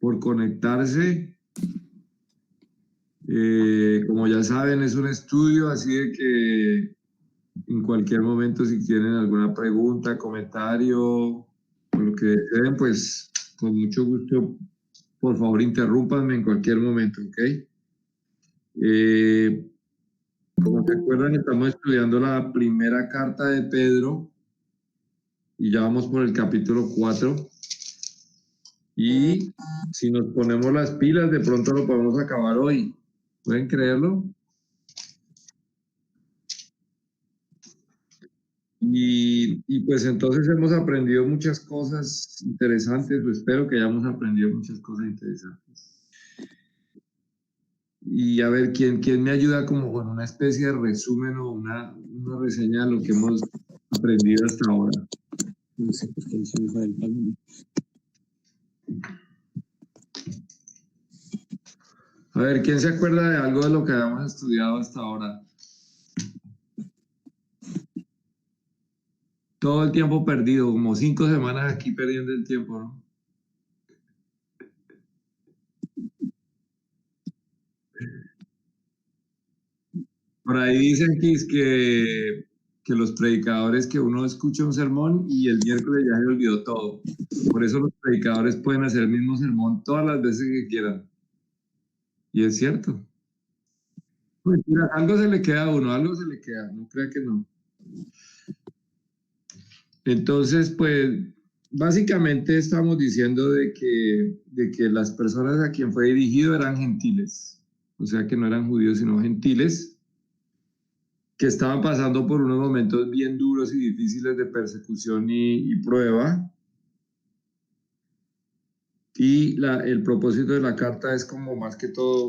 por conectarse. Como ya saben, es un estudio, así de que en cualquier momento, si tienen alguna pregunta, comentario o lo que deseen, pues con mucho gusto, por favor, interrúmpanme en cualquier momento, ¿ok? Como se acuerdan, estamos estudiando la primera carta de Pedro y ya vamos por el capítulo 4. Y si nos ponemos las pilas, de pronto lo podemos acabar hoy. ¿Pueden creerlo? Y pues entonces hemos aprendido muchas cosas interesantes, o espero que hayamos aprendido muchas cosas interesantes. Y a ver, ¿quién me ayuda como con una especie de resumen o una reseña de lo que hemos aprendido hasta ahora? No sé por qué hizo hijo del Palma. A ver, ¿quién se acuerda de algo de lo que habíamos estudiado hasta ahora? Todo el tiempo perdido, como 5 semanas aquí perdiendo el tiempo, ¿no? Por ahí dicen que los predicadores, que uno escucha un sermón y el miércoles ya se olvidó todo. Por eso los predicadores pueden hacer el mismo sermón todas las veces que quieran. Y es cierto. Mentira, algo se le queda a uno, algo se le queda, no crea que no. Entonces, pues, básicamente estamos diciendo de que las personas a quien fue dirigido eran gentiles. O sea, que no eran judíos, sino gentiles, que estaban pasando por unos momentos bien duros y difíciles de persecución y prueba. Y el propósito de la carta es como más que todo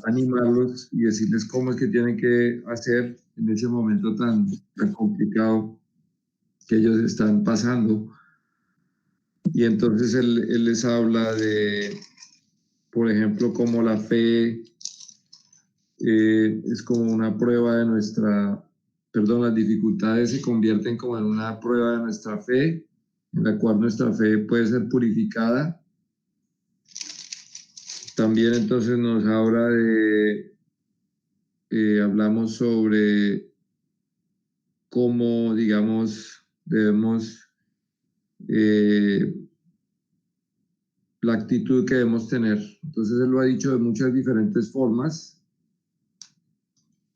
animarlos y decirles cómo es que tienen que hacer en ese momento tan complicado que ellos están pasando. Y entonces él les habla de, por ejemplo, cómo la fe es como una prueba de las dificultades se convierten como en una prueba de nuestra fe, en la cual nuestra fe puede ser purificada. También entonces nos habla hablamos sobre cómo, digamos, debemos, la actitud que debemos tener. Entonces él lo ha dicho de muchas diferentes formas.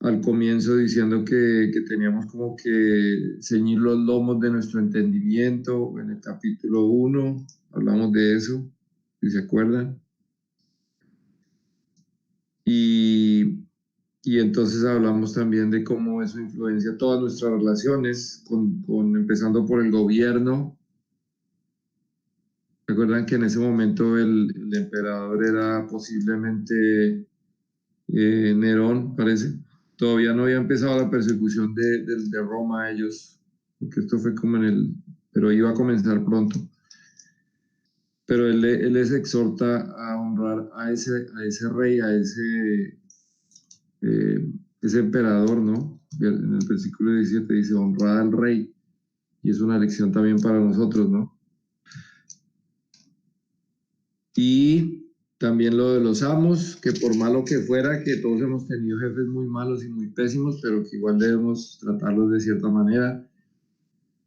Al comienzo diciendo que teníamos como que ceñir los lomos de nuestro entendimiento. En el capítulo 1 hablamos de eso, si se acuerdan. Y entonces hablamos también de cómo eso influencia todas nuestras relaciones, empezando por el gobierno. Recuerdan que en ese momento el emperador era posiblemente Nerón, parece. Todavía no había empezado la persecución de Roma a ellos, porque esto fue como pero iba a comenzar pronto. Pero él les exhorta a honrar a ese rey, a ese emperador, ¿no? En el versículo 17 dice, honrad al rey. Y es una lección también para nosotros, ¿no? Y también lo de los amos, que por malo que fuera, que todos hemos tenido jefes muy malos y muy pésimos, pero que igual debemos tratarlos de cierta manera.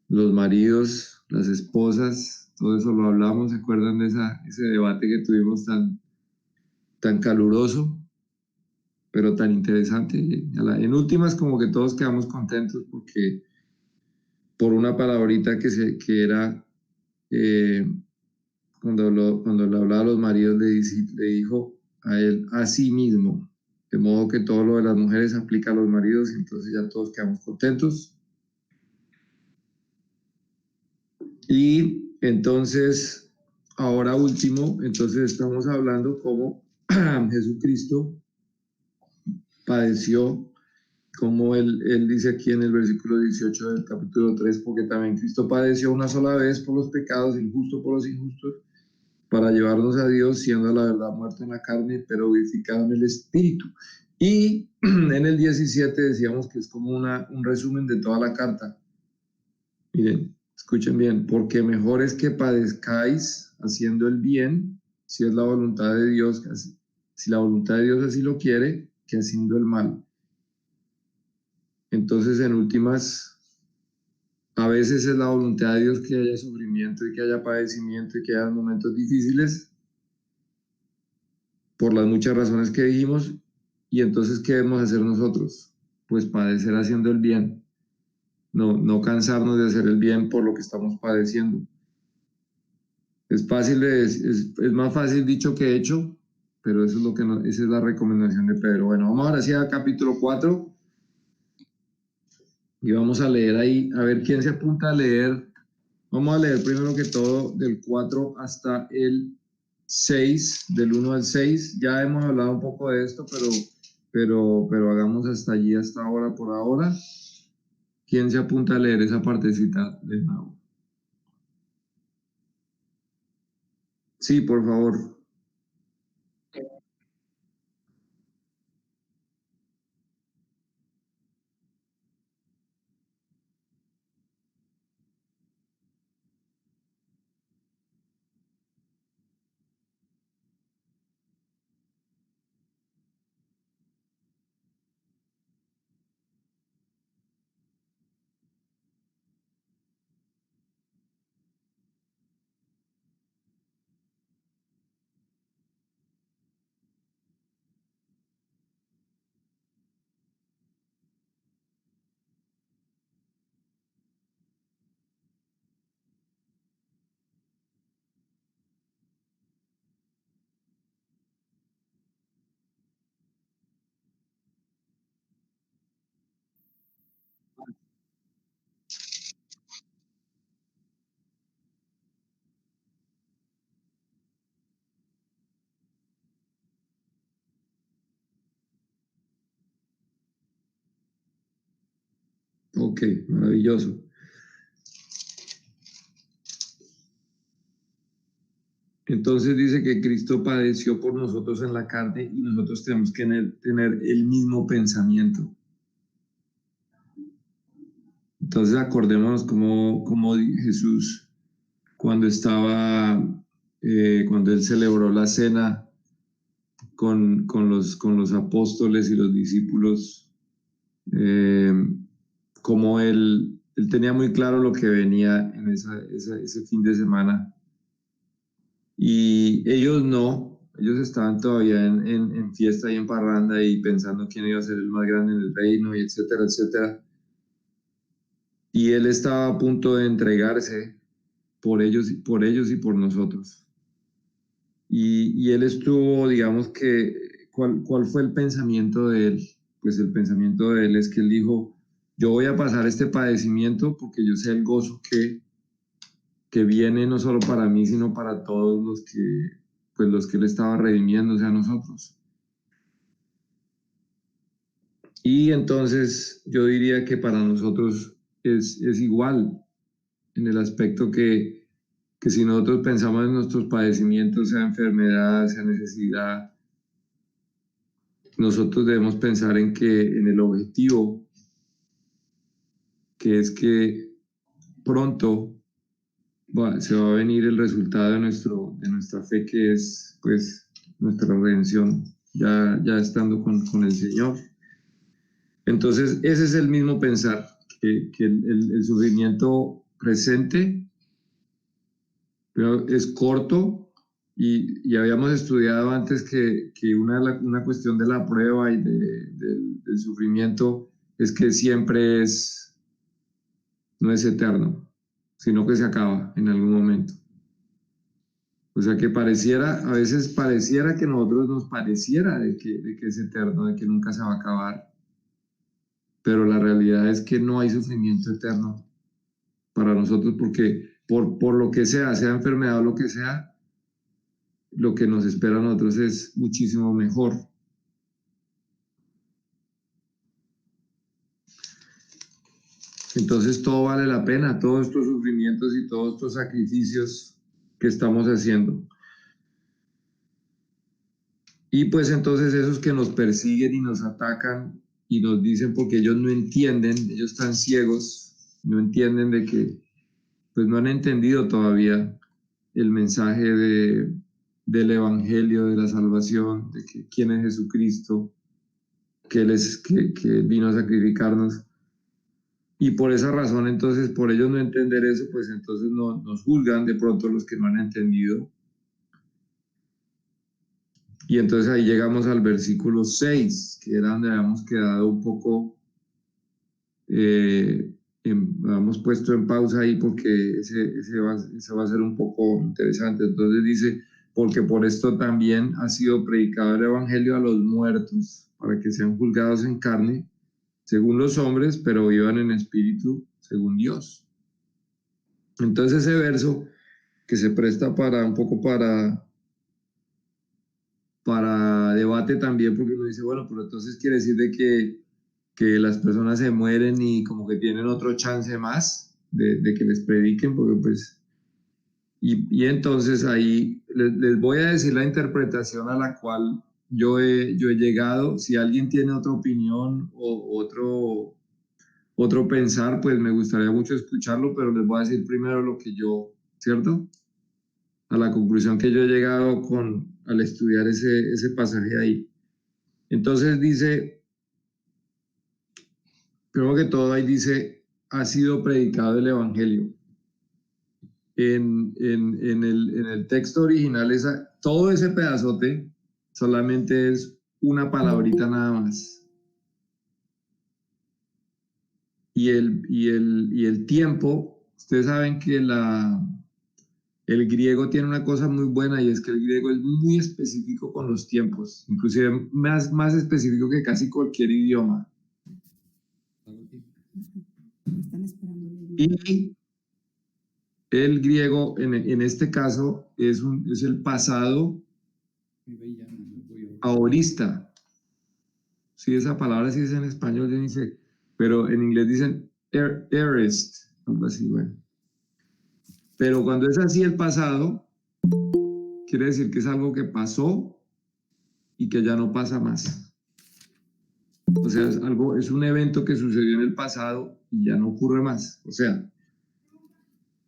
Los maridos, las esposas, todo eso lo hablamos, ¿se acuerdan de ese debate que tuvimos tan caluroso, pero tan interesante? En últimas, como que todos quedamos contentos porque por una palabrita que era, cuando le hablaba a los maridos, le dijo a él a sí mismo, de modo que todo lo de las mujeres aplica a los maridos y entonces ya todos quedamos contentos. Y entonces, ahora último, entonces estamos hablando cómo Jesucristo padeció, como él dice aquí en el versículo 18 del capítulo 3, porque también Cristo padeció una sola vez por los pecados, el justo por los injustos, para llevarnos a Dios, siendo la verdad muerto en la carne, pero vivificado en el Espíritu. Y en el 17 decíamos que es como un resumen de toda la carta. Miren, escuchen bien, porque mejor es que padezcáis haciendo el bien, si es la voluntad de Dios, si la voluntad de Dios así lo quiere, que haciendo el mal. Entonces, en últimas, a veces es la voluntad de Dios que haya sufrimiento y que haya padecimiento y que haya momentos difíciles, por las muchas razones que dijimos. Y entonces, ¿qué debemos hacer nosotros? Pues padecer haciendo el bien, no cansarnos de hacer el bien por lo que estamos padeciendo. Es fácil, es más fácil dicho que hecho, pero eso es lo que esa es la recomendación de Pedro. Bueno, vamos ahora sí al capítulo 4 y vamos a leer ahí, a ver quién se apunta a leer. Vamos a leer primero que todo del 4 hasta el 6, del 1 al 6. Ya hemos hablado un poco de esto, pero hagamos hasta allí, hasta ahora, por ahora. ¿Quién se apunta a leer esa partecita de nuevo? Sí, por favor. Ok, maravilloso. Entonces dice que Cristo padeció por nosotros en la carne y nosotros tenemos que tener el mismo pensamiento. Entonces acordémonos como Jesús cuando cuando él celebró la cena con los apóstoles y los discípulos, eh, como él tenía muy claro lo que venía en ese fin de semana. Y ellos no, ellos estaban todavía en fiesta y en parranda y pensando quién iba a ser el más grande en el reino y etcétera, etcétera. Y él estaba a punto de entregarse por ellos y por nosotros. Y él estuvo, digamos que, ¿cuál fue el pensamiento de él? Pues el pensamiento de él es que él dijo, yo voy a pasar este padecimiento porque yo sé el gozo que viene no solo para mí, sino para todos los que él estaba redimiendo, o sea, nosotros. Y entonces yo diría que para nosotros es igual en el aspecto que si nosotros pensamos en nuestros padecimientos, sea enfermedad, sea necesidad, nosotros debemos pensar en el objetivo, que es que pronto se va a venir el resultado de nuestra fe, que es pues nuestra redención, ya estando con el Señor. Entonces, ese es el mismo pensar, que el sufrimiento presente pero es corto y habíamos estudiado antes que una cuestión de la prueba y del sufrimiento es que siempre no es eterno, sino que se acaba en algún momento. O sea que a veces pareciera que a nosotros nos pareciera de que es eterno, de que nunca se va a acabar, pero la realidad es que no hay sufrimiento eterno para nosotros porque por lo que sea enfermedad o lo que sea, lo que nos espera a nosotros es muchísimo mejor. Entonces todo vale la pena, todos estos sufrimientos y todos estos sacrificios que estamos haciendo. Y pues entonces esos que nos persiguen y nos atacan y nos dicen porque ellos no entienden, ellos están ciegos, no entienden pues no han entendido todavía el mensaje del Evangelio, de la salvación, de que quién es Jesucristo, que vino a sacrificarnos. Y por esa razón, entonces, por ellos no entender eso, pues entonces nos juzgan de pronto los que no han entendido. Y entonces ahí llegamos al versículo 6, que era donde habíamos quedado un poco, habíamos puesto en pausa ahí porque ese va a ser un poco interesante. Entonces dice, porque por esto también ha sido predicado el Evangelio a los muertos, para que sean juzgados en carne, según los hombres, pero vivan en espíritu, según Dios. Entonces ese verso que se presta para un poco para debate también, porque uno dice, bueno, pero entonces quiere decir de que las personas se mueren y como que tienen otro chance más de que les prediquen, porque pues, y entonces ahí les voy a decir la interpretación a la cual yo he llegado. Si alguien tiene otra opinión o otro pensar, pues me gustaría mucho escucharlo, pero les voy a decir primero lo que yo, ¿cierto? A la conclusión que yo he llegado al estudiar ese pasaje ahí. Entonces dice, primero que todo ahí dice, ha sido predicado el Evangelio. En el texto original, todo ese pedazote solamente es una palabrita nada más. Y el tiempo, ustedes saben que el griego tiene una cosa muy buena y es que el griego es muy específico con los tiempos, inclusive más específico que casi cualquier idioma. Y el griego en este caso es el pasado aorista. Sí, esa palabra sí es en español, dice, pero en inglés dicen aorist, algo así, bueno. Pero cuando es así el pasado, quiere decir que es algo que pasó y que ya no pasa más. O sea, es un evento que sucedió en el pasado y ya no ocurre más. O sea,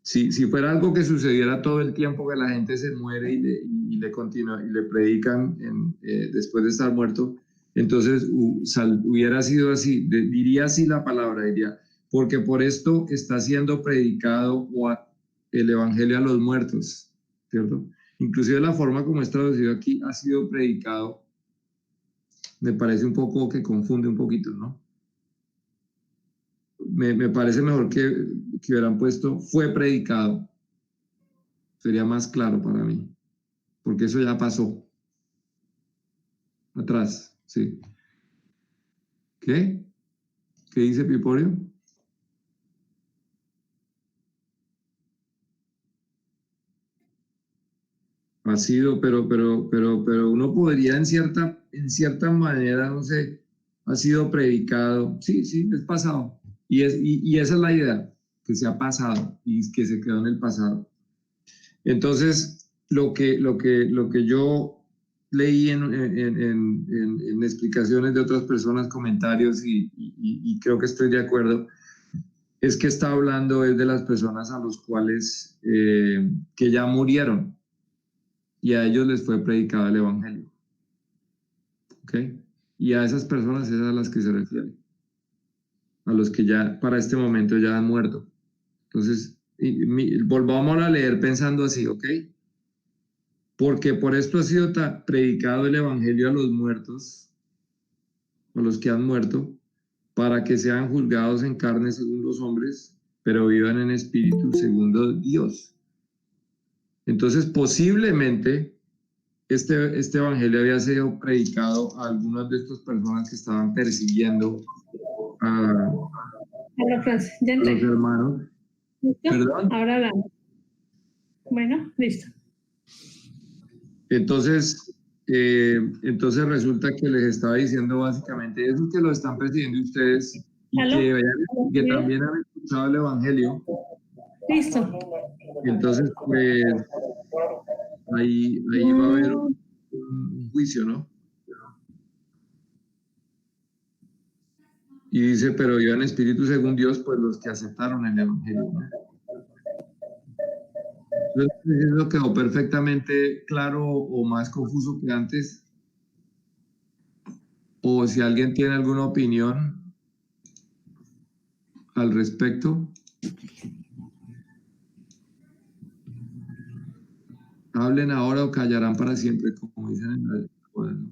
si fuera algo que sucediera todo el tiempo, que la gente se muere y le continúa y le predican después de estar muerto, entonces hubiera sido así, diría así la palabra, diría, porque por esto está siendo predicado el Evangelio a los muertos, ¿cierto? Inclusive la forma como es traducido aquí, ha sido predicado, me parece un poco que confunde un poquito, ¿no? Me parece mejor que hubieran puesto fue predicado. Sería más claro para mí, porque eso ya pasó. Atrás, sí. ¿Qué? ¿Qué dice Piporio? Ha sido, pero uno podría en cierta manera, no sé, ha sido predicado. Sí, es pasado. Y esa es la idea, que se ha pasado y que se quedó en el pasado. Entonces, lo que yo leí en explicaciones de otras personas, comentarios, y creo que estoy de acuerdo, es que está hablando es de las personas a los cuales que ya murieron y a ellos les fue predicado el Evangelio. ¿Ok? Y a esas personas es a las que se refiere, a los que ya para este momento ya han muerto. Entonces, volvamos a leer pensando así, ¿ok? Porque por esto ha sido predicado el Evangelio a los muertos, a los que han muerto, para que sean juzgados en carne según los hombres, pero vivan en espíritu según Dios. Entonces, posiblemente este Evangelio había sido predicado a algunas de estas personas que estaban persiguiendo a los hermanos. ¿Listo? ¿Perdón? Ahora la. Bueno, listo. Entonces resulta que les estaba diciendo básicamente eso, que lo están persiguiendo ustedes y que también han escuchado el Evangelio. Listo. Entonces, pues ahí va a haber un juicio, ¿no? Y dice, pero vivan espíritu según Dios, pues los que aceptaron el Evangelio, ¿no? No sé si eso quedó perfectamente claro o más confuso que antes, o si alguien tiene alguna opinión al respecto, hablen ahora o callarán para siempre, como dicen en la cuaderno.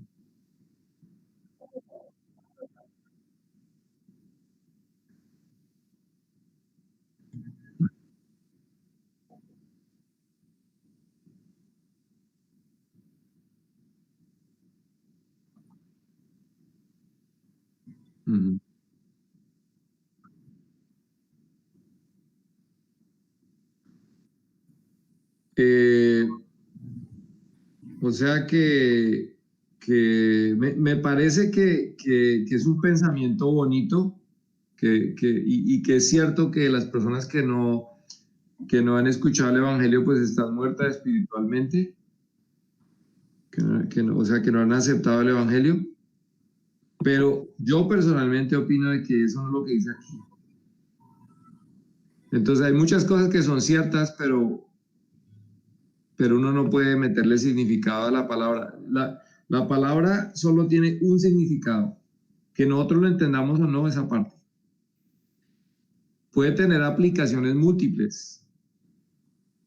Ujú. Eh, o sea que me parece que es un pensamiento bonito y que es cierto que las personas que no han escuchado el Evangelio pues están muertas espiritualmente, o sea, que no han aceptado el Evangelio, pero yo personalmente opino de que eso no es lo que dice aquí. Entonces hay muchas cosas que son ciertas, pero uno no puede meterle significado a la palabra. La palabra solo tiene un significado, que nosotros lo entendamos o no esa parte. Puede tener aplicaciones múltiples,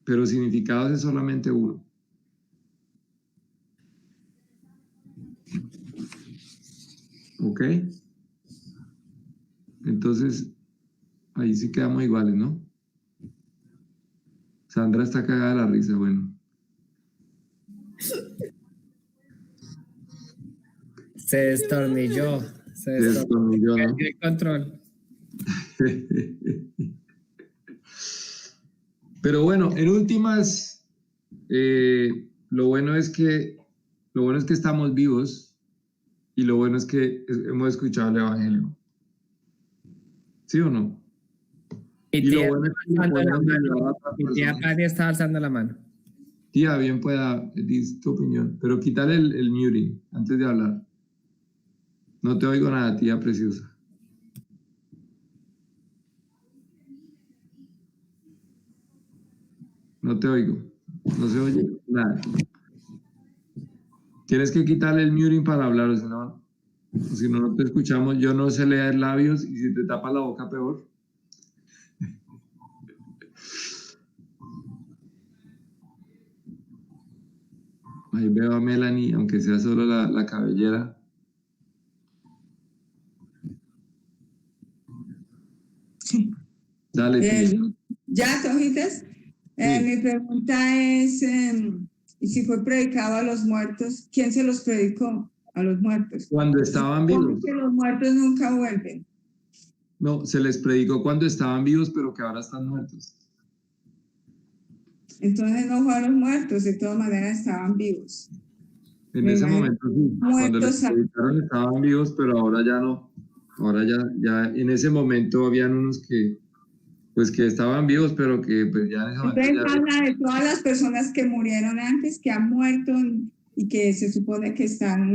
pero significados es solamente uno. ¿Ok? Entonces, ahí sí quedamos iguales, ¿no? Sandra está cagada de la risa, bueno. Se destornilló. Se Se destornilló, ¿no? perdió el control. Pero bueno, en últimas, lo bueno es que estamos vivos y lo bueno es que hemos escuchado el Evangelio. ¿Sí o no? Mi Y lo tía bueno es que le está alzando la podemos ayudar mano. a otras Mi tía personas. Patti está alzando la mano. Tía, bien pueda, dice tu opinión, pero quitar el muting antes de hablar. No te oigo nada, tía preciosa. No te oigo. No se oye nada. Tienes que quitarle el muting para hablar, o si no, no te escuchamos. Yo no sé leer labios y si te tapas la boca, peor. Ahí veo a Melanie, aunque sea solo la cabellera. Sí. Dale, tía. Ya, Tojitas. Sí. Mi pregunta es, ¿y si fue predicado a los muertos? ¿Quién se los predicó a los muertos? Cuando estaban ¿Cómo vivos. que los muertos nunca vuelven? No, se les predicó cuando estaban vivos, pero que ahora están muertos. Entonces no fueron los muertos, de todas maneras estaban vivos. En Me ese imagino momento sí. Cuando les muertos. predicaron estaban vivos, pero ahora ya no. Ahora ya en ese momento habían unos pues que estaban vivos, pero que pues ya en ese momento Entonces ya no. habla de todas las personas que murieron antes, que han muerto y que se supone que están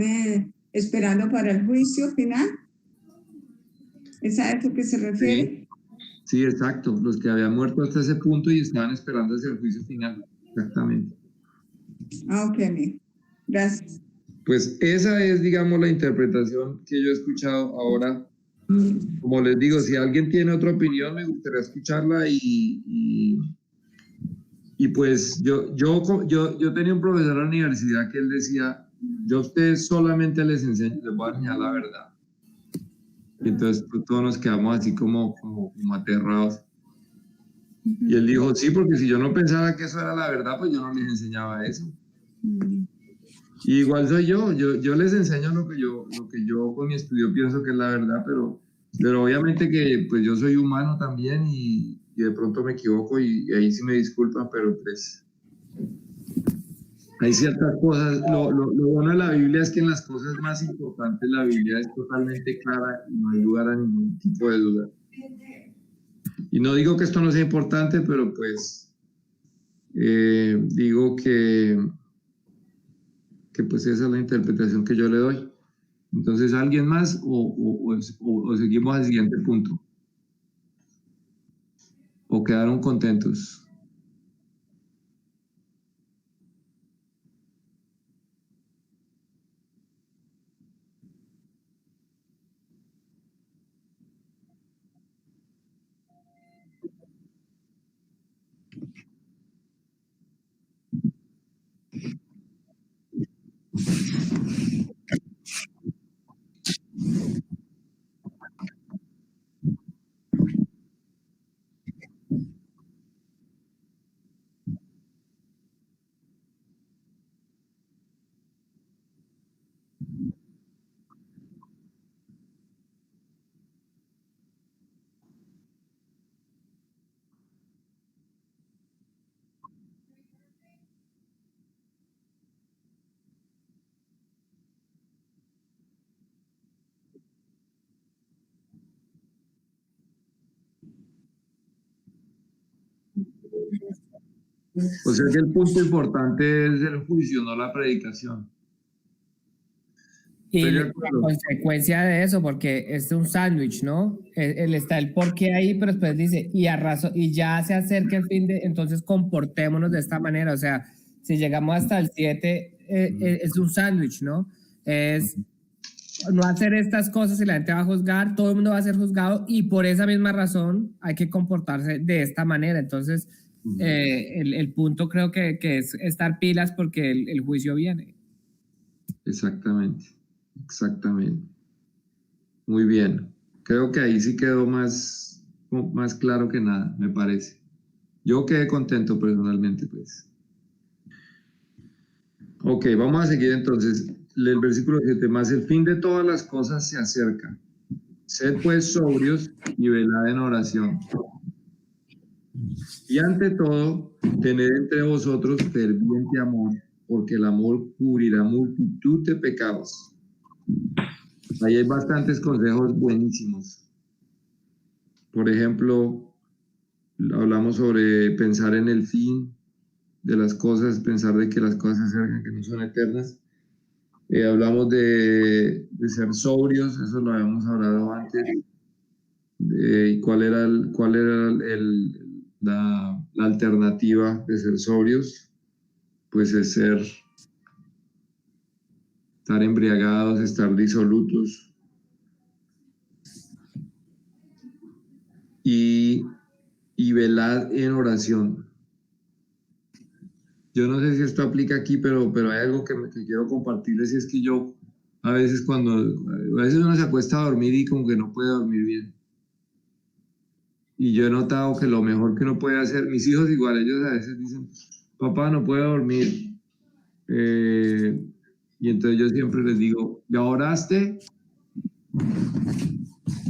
esperando para el juicio final. ¿Es a eso que se refiere? Sí, exacto. Los que habían muerto hasta ese punto y estaban esperando hacia el juicio final. Exactamente. Ah, ok, mijo. Gracias. Pues esa es, digamos, la interpretación que yo he escuchado ahora. Como les digo, si alguien tiene otra opinión, me gustaría escucharla y pues yo tenía un profesor en la universidad que él decía, yo a ustedes solamente les enseño, les voy a enseñar la verdad. Y entonces pues, todos nos quedamos así como aterrados. Y él dijo, sí, porque si yo no pensaba que eso era la verdad, pues yo no les enseñaba eso. Y igual soy yo les enseño lo que yo con mi estudio pienso que es la verdad, pero obviamente que pues yo soy humano también y de pronto me equivoco y ahí sí me disculpan, pero pues hay ciertas cosas, lo bueno de la Biblia es que en las cosas más importantes la Biblia es totalmente clara y no hay lugar a ningún tipo de duda. Y no digo que esto no sea importante, pero pues digo que pues esa es la interpretación que yo le doy. Entonces, ¿alguien más o seguimos al siguiente punto? ¿O quedaron contentos? O sea que el punto importante es el juicio, no la predicación. Y Estoy de la acuerdo. consecuencia de eso, porque es un sándwich, ¿no? Está el porqué ahí, pero después dice, y ya se acerca el fin de, entonces comportémonos de esta manera. O sea, si llegamos hasta el 7, es un sándwich, ¿no? Es no hacer estas cosas y la gente va a juzgar, todo el mundo va a ser juzgado y por esa misma razón hay que comportarse de esta manera. Entonces, el punto creo que es estar pilas porque el juicio viene. Exactamente, exactamente. Muy bien. Creo que ahí sí quedó más claro que nada, me parece. Yo quedé contento personalmente, pues. Ok, vamos a seguir entonces. El versículo 7, más el fin de todas las cosas se acerca. Sed pues sobrios y velad en oración. Y ante todo, tened entre vosotros ferviente amor, porque el amor cubrirá multitud de pecados. Ahí hay bastantes consejos buenísimos. Por ejemplo, hablamos sobre pensar en el fin de las cosas, pensar de que las cosas se acercan, que no son eternas. Hablamos de ser sobrios, eso lo habíamos hablado antes. ¿Y cuál era la alternativa de ser sobrios? Pues es estar embriagados, estar disolutos. Y velad en oración. Yo no sé si esto aplica aquí, pero hay algo que quiero compartirles, y es que yo a veces uno se acuesta a dormir y como que no puede dormir bien. Y yo he notado que lo mejor que uno puede hacer, mis hijos igual, ellos a veces dicen, papá, no puedo dormir. Y entonces yo siempre les digo, ¿ya oraste?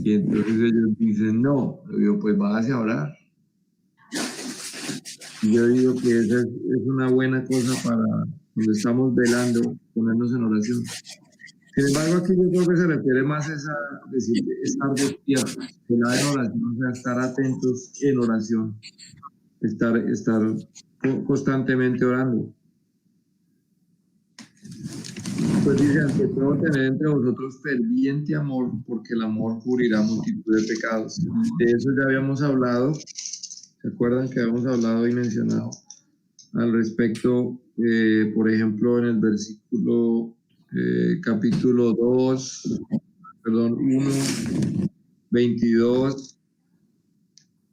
Y entonces ellos dicen, no. Yo digo, pues váyase a orar. Y yo digo que esa es una buena cosa para cuando estamos velando, ponernos en oración. Sin embargo, aquí yo creo que se refiere más a decir, estar despiertos, velar en oración, o sea, estar atentos en oración, estar constantemente orando. Pues dice, ante todo, tener entre vosotros ferviente amor, porque el amor cubrirá multitud de pecados. De eso ya habíamos hablado. ¿Se acuerdan que habíamos hablado y mencionado al respecto? Por ejemplo, en el versículo capítulo 1, 22.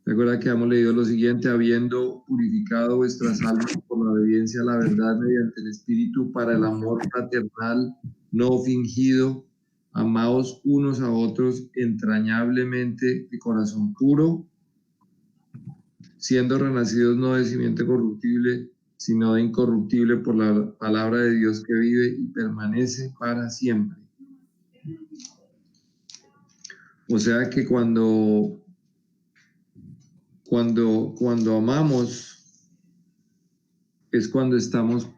¿Se acuerdan que hemos leído lo siguiente? Habiendo purificado vuestras almas por la obediencia a la verdad mediante el Espíritu para el amor fraternal no fingido, amaos unos a otros entrañablemente de corazón puro, siendo renacidos no de simiente corruptible, sino de incorruptible por la palabra de Dios que vive y permanece para siempre. O sea que cuando amamos es cuando estamos,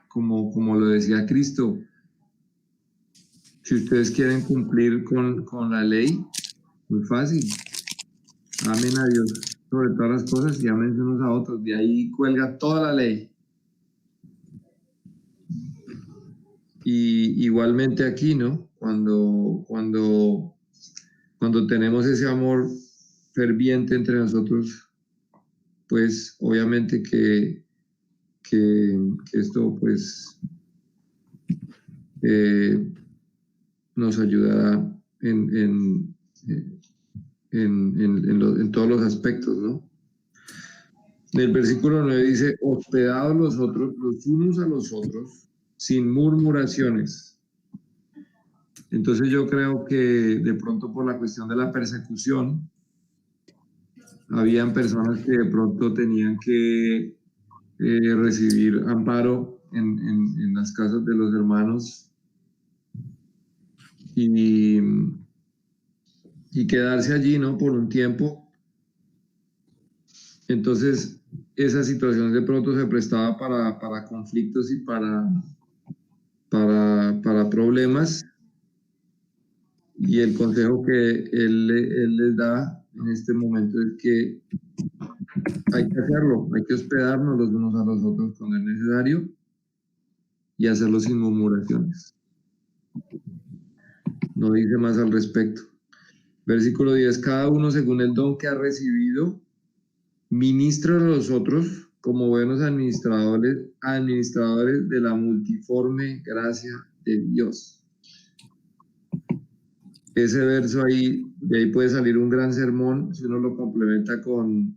como lo decía Cristo, si ustedes quieren cumplir con la ley, muy fácil, amen a Dios sobre todas las cosas y amen unos a otros, de ahí cuelga toda la ley. Y igualmente aquí, ¿no? Cuando tenemos ese amor ferviente entre nosotros, pues obviamente que esto pues nos ayudará en todos los aspectos, ¿no? En el versículo 9 dice, hospedados los unos a los otros, sin murmuraciones. Entonces yo creo que de pronto por la cuestión de la persecución, habían personas que de pronto tenían que recibir amparo en las casas de los hermanos y quedarse allí, ¿no? Por un tiempo. Entonces, esa situación de pronto se prestaba para conflictos y para problemas. Y el consejo que él les da en este momento es que hay que hacerlo, hay que hospedarnos los unos a los otros cuando es necesario y hacerlo sin murmuraciones. No dice más al respecto. Versículo 10, cada uno según el don que ha recibido, ministra a los otros como buenos administradores de la multiforme gracia de Dios. Ese verso ahí, de ahí puede salir un gran sermón si uno lo complementa con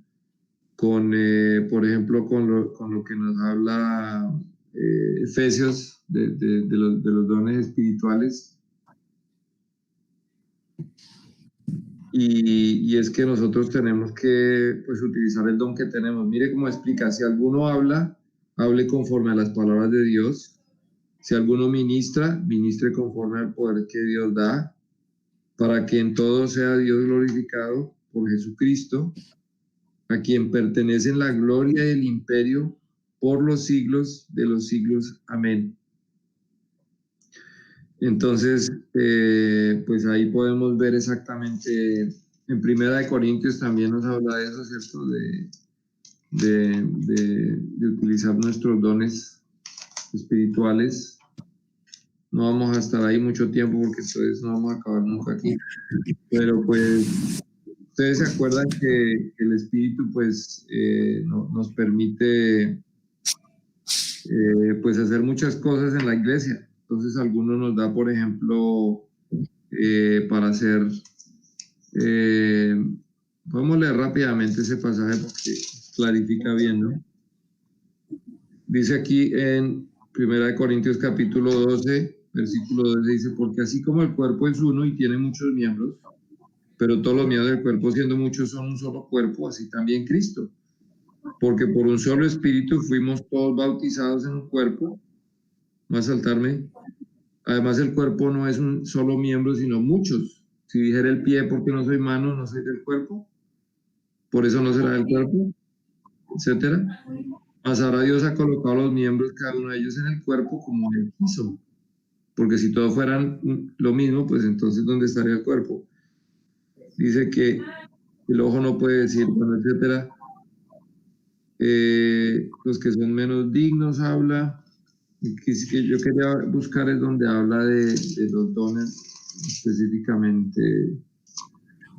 por ejemplo, con lo que nos habla Efesios de los dones espirituales. Y es que nosotros tenemos que pues, utilizar el don que tenemos. Mire cómo explica, si alguno habla, hable conforme a las palabras de Dios. Si alguno ministra, ministre conforme al poder que Dios da, para que en todo sea Dios glorificado por Jesucristo, a quien pertenecen la gloria y el imperio por los siglos de los siglos. Amén. Entonces, pues ahí podemos ver exactamente, en Primera de Corintios también nos habla de eso, ¿cierto? De utilizar nuestros dones espirituales. No vamos a estar ahí mucho tiempo porque entonces no vamos a acabar nunca aquí. Pero pues, ustedes se acuerdan que el Espíritu pues nos permite pues hacer muchas cosas en la iglesia. Entonces algunos nos da, por ejemplo, para hacer, podemos leer rápidamente ese pasaje porque clarifica bien, ¿no? Dice aquí en 1 Corintios capítulo 12, versículo 12, dice, porque así como el cuerpo es uno y tiene muchos miembros, pero todos los miembros del cuerpo siendo muchos son un solo cuerpo, así también Cristo. Porque por un solo espíritu fuimos todos bautizados en un cuerpo, no a saltarme. Además el cuerpo no es un solo miembro, sino muchos. Si dijera el pie, porque no soy mano, no soy del cuerpo, por eso no será del cuerpo, etcétera. Mas ahora Dios ha colocado los miembros, cada uno de ellos en el cuerpo como Él quiso. Porque si todos fueran lo mismo, pues entonces ¿dónde estaría el cuerpo? Dice que el ojo no puede decir, bueno, etcétera. Los que son menos dignos habla. Que yo quería buscar es donde habla de los dones específicamente.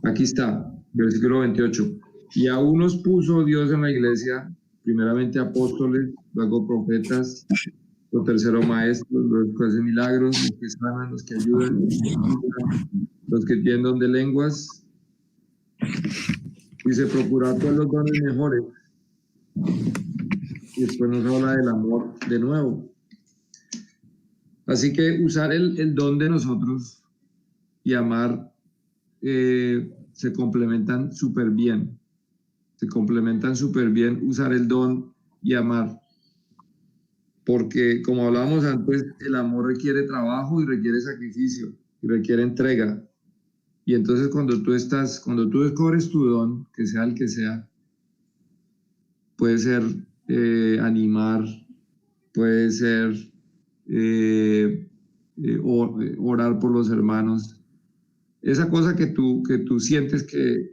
Aquí está, versículo 28. Y a unos puso Dios en la iglesia, primeramente apóstoles, luego profetas, los terceros maestros, los que hacen milagros, los que sanan, los que ayudan, los que tienen don de lenguas. Y se procura pues los dones mejores. Y después nos habla del amor de nuevo. Así que usar el don de nosotros y amar se complementan súper bien. Se complementan súper bien usar el don y amar. Porque como hablábamos antes, el amor requiere trabajo y requiere sacrificio y requiere entrega. Y entonces cuando tú descubres tu don, que sea el que sea, puede ser animar, puede ser orar por los hermanos. Esa cosa que tú sientes que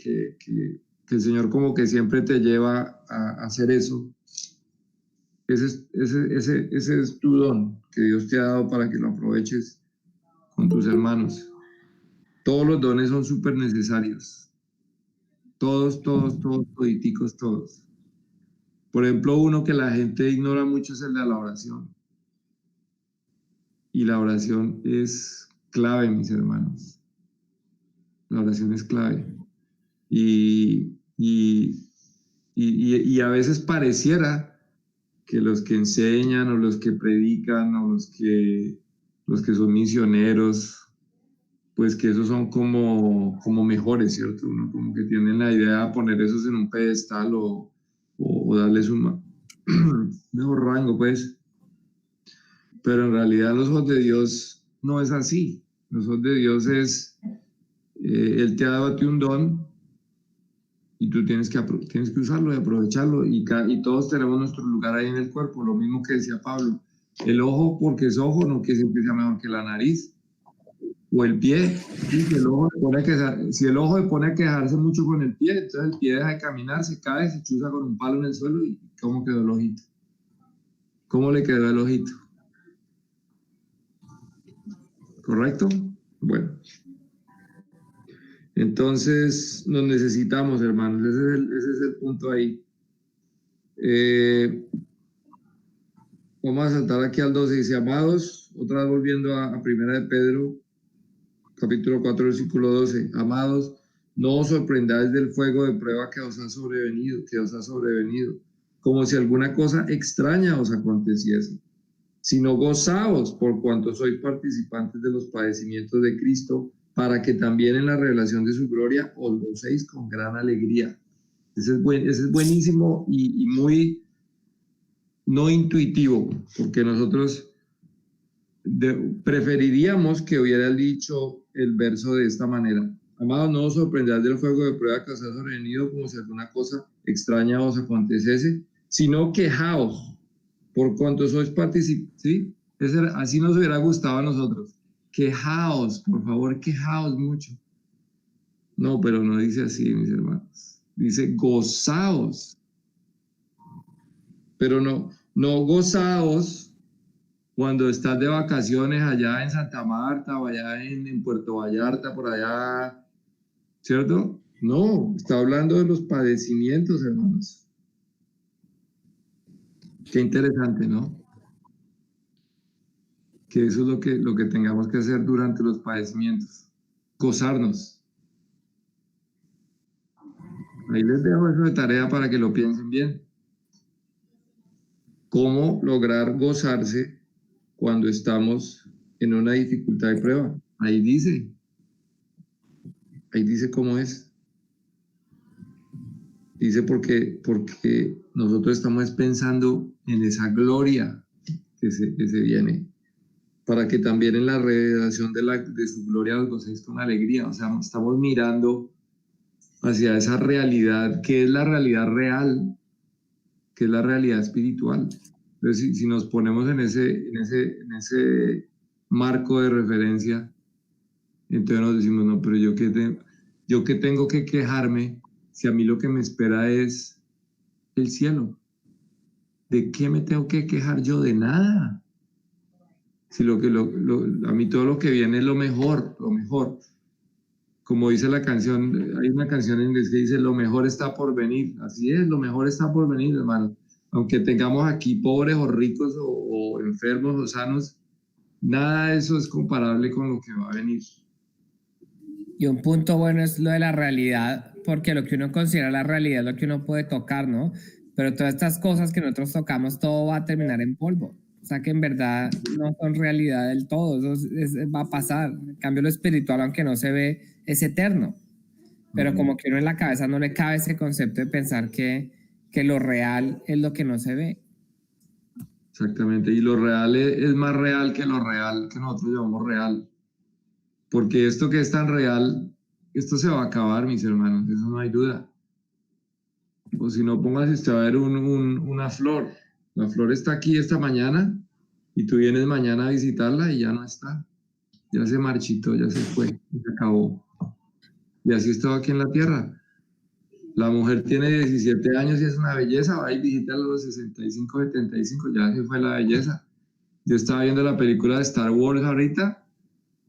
el Señor como que siempre te lleva a hacer eso. Ese es tu don que Dios te ha dado para que lo aproveches con tus hermanos. Todos los dones son súper necesarios. Todos, toditicos, todos. Por ejemplo, uno que la gente ignora mucho es el de la oración. Y la oración es clave, mis hermanos. La oración es clave. Y a veces pareciera que los que enseñan o los que predican o los que son misioneros, pues que esos son como mejores, ¿cierto? Uno como que tienen la idea de poner esos en un pedestal o darles un mejor rango, pues. Pero en realidad los ojos de Dios no es así. Los ojos de Dios es, Él te ha dado a ti un don y tú tienes que usarlo y aprovecharlo. Y todos tenemos nuestro lugar ahí en el cuerpo, lo mismo que decía Pablo. El ojo, porque es ojo, no quiere decir que sea mejor que la nariz. o el pie. ¿Sí? Si el ojo se pone a quejarse mucho con el pie, entonces el pie deja de caminar, se cae, se chuza con un palo en el suelo y ¿cómo quedó el ojito? ¿Cómo le quedó el ojito? ¿Correcto? Bueno. Entonces nos necesitamos, hermanos. Ese es el punto ahí. Vamos a saltar aquí al 12. Dice, amados, otra vez volviendo a Primera de Pedro, capítulo 4, versículo 12. Amados, no os sorprendáis del fuego de prueba que os ha sobrevenido, como si alguna cosa extraña os aconteciese, sino gozaos por cuanto sois participantes de los padecimientos de Cristo, para que también en la revelación de su gloria os gocéis con gran alegría. Ese es buenísimo y muy no intuitivo, porque nosotros preferiríamos que hubiera dicho el verso de esta manera. Amados, no os sorprendáis del fuego de prueba que os ha sobrevenido como si alguna cosa extraña os aconteciese, sino quejaos por cuanto sois participantes. ¿Sí? Así nos hubiera gustado a nosotros. Quejaos, por favor, quejaos mucho. No, pero no dice así, mis hermanos. Dice gozaos. Pero no gozaos cuando estás de vacaciones allá en Santa Marta o allá en Puerto Vallarta, por allá, ¿cierto? No, está hablando de los padecimientos, hermanos. Qué interesante, ¿no? Que eso es lo que tengamos que hacer durante los padecimientos. Gozarnos. Ahí les dejo eso de tarea para que lo piensen bien. ¿Cómo lograr gozarse cuando estamos en una dificultad de prueba? Ahí dice cómo es. Dice porque nosotros estamos pensando en esa gloria que se viene, para que también en la revelación de su gloria os gocéis con alegría. O sea, estamos mirando hacia esa realidad que es la realidad real, que es la realidad espiritual. Entonces, si nos ponemos en ese marco de referencia, entonces nos decimos, no, pero yo qué tengo que quejarme si a mí lo que me espera es el cielo. ¿De qué me tengo que quejar yo? De nada. Si a mí todo lo que viene es lo mejor, lo mejor. Como dice la canción, hay una canción en inglés que dice, lo mejor está por venir. Así es, lo mejor está por venir, hermano. Aunque tengamos aquí pobres o ricos o enfermos o sanos, nada de eso es comparable con lo que va a venir. Y un punto bueno es lo de la realidad, porque lo que uno considera la realidad es lo que uno puede tocar, ¿no? Pero todas estas cosas que nosotros tocamos, todo va a terminar en polvo. O sea que en verdad no son realidad del todo, eso va a pasar. En cambio, lo espiritual, aunque no se ve, es eterno. Pero como que uno en la cabeza no le cabe ese concepto de pensar que lo real es lo que no se ve. Exactamente, y lo real es más real que lo real que nosotros llamamos real. Porque esto que es tan real, esto se va a acabar, mis hermanos, eso no hay duda. O si no, póngase usted a ver una flor. La flor está aquí esta mañana y tú vienes mañana a visitarla y ya no está. Ya se marchitó, ya se fue, se acabó. Y así es todo aquí en la tierra. La mujer tiene 17 años y es una belleza, va y visita a los 65, 75, ya se fue la belleza. Yo estaba viendo la película de Star Wars ahorita